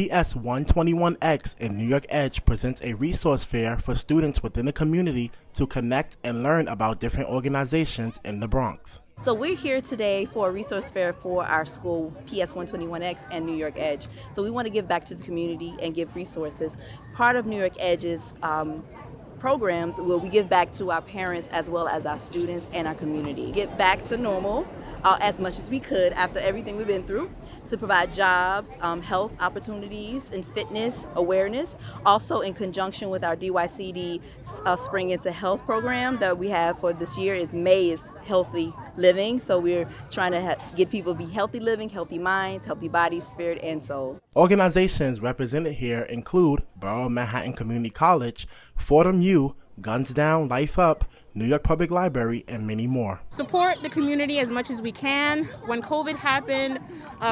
PS 121X and New York Edge presents a resource fair for students within the community to connect and learn about different organizations in the Bronx. So we're here today for a resource fair for our school, PS 121X and New York Edge. So we want to give back to the community and give resources. Part of New York Edge's programs where we give back to our parents as well as our students and our community. Get back to normal as much as we could after everything we've been through, to provide jobs, health opportunities, and fitness awareness. Also in conjunction with our DYCD Spring into Health program that we have for this year is May is Healthy Living. So we're trying to get people to be healthy living, healthy minds, healthy bodies, spirit, and soul. Organizations represented here include Borough of Manhattan Community College, Fordham U, Guns Down, Life Up, New York Public Library, and many more. Support the community as much as we can. When COVID happened,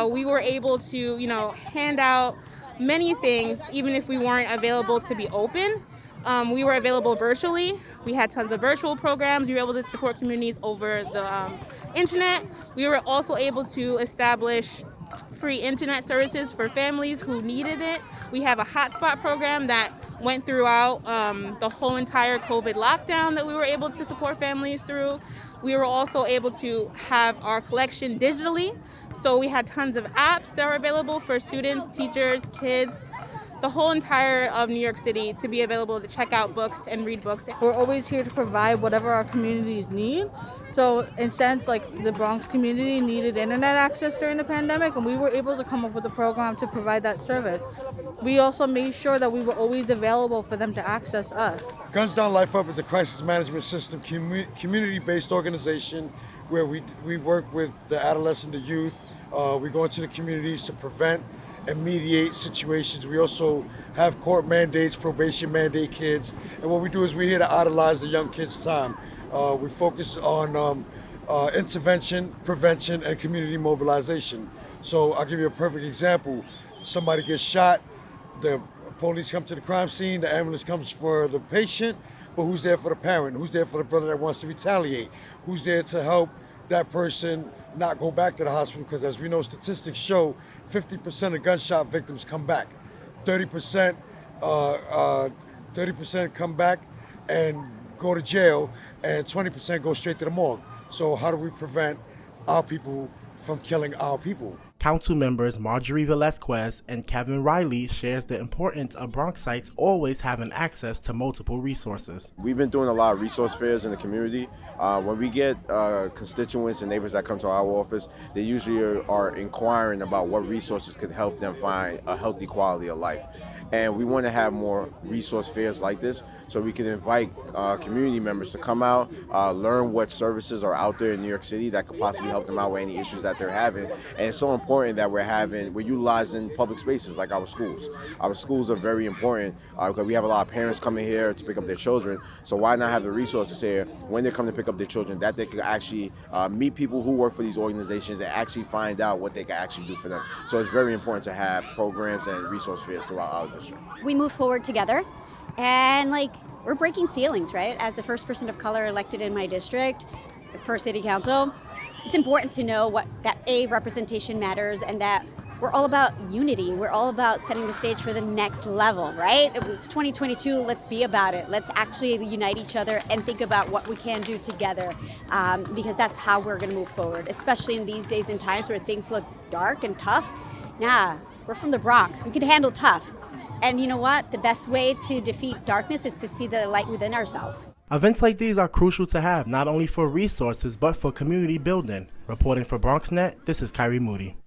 we were able to, hand out many things, even if we weren't available to be open. We were available virtually. We had tons of virtual programs. We were able to support communities over the internet. We were also able to establish free internet services for families who needed it. We have a hotspot program that went throughout the whole entire COVID lockdown that we were able to support families through. We were also able to have our collection digitally. So we had tons of apps that were available for students, teachers, kids, the whole entire of New York City to be available to check out books and read books. We're always here to provide whatever our communities need. So in a sense, like the Bronx community needed internet access during the pandemic, and we were able to come up with a program to provide that service. We also made sure that we were always available for them to access us. Guns Down Life Up is a crisis management system, community-based organization where we work with the adolescent, the youth. We go into the communities to prevent and mediate situations. We also have court mandates, probation mandate kids. And what we do is we're here to idolize the young kids' time. We focus on intervention, prevention, and community mobilization. So I'll give you a perfect example. Somebody gets shot, the police come to the crime scene, the ambulance comes for the patient, but who's there for the parent? Who's there for the brother that wants to retaliate? Who's there to help that person not go back to the hospital? Because as we know, statistics show 50% of gunshot victims come back. 30% come back and go to jail, and 20% go straight to the morgue. So how do we prevent our people from killing our people? Council members Marjorie Velazquez and Kevin Riley shares the importance of Bronxites always having access to multiple resources. We've been doing a lot of resource fairs in the community. When we get constituents and neighbors that come to our office, they usually are inquiring about what resources could help them find a healthy quality of life. And we want to have more resource fairs like this so we can invite community members to come out, learn what services are out there in New York City that could possibly help them out with any issues that they're having. And it's so important that we're utilizing public spaces like our schools. Our schools are very important because we have a lot of parents coming here to pick up their children. So why not have the resources here when they come to pick up their children that they can actually meet people who work for these organizations and actually find out what they can actually do for them. So it's very important to have programs and resource fairs throughout our district. We move forward together, and we're breaking ceilings, right? As the first person of color elected in my district, as per city council, it's important to know that representation matters, and that we're all about unity. We're all about setting the stage for the next level, right? It was 2022, let's be about it. Let's actually unite each other and think about what we can do together, because that's how we're gonna move forward, especially in these days and times where things look dark and tough. Nah, we're from the Bronx, we can handle tough. And you know what? The best way to defeat darkness is to see the light within ourselves. Events like these are crucial to have, not only for resources, but for community building. Reporting for BronxNet, this is Kairi Moody.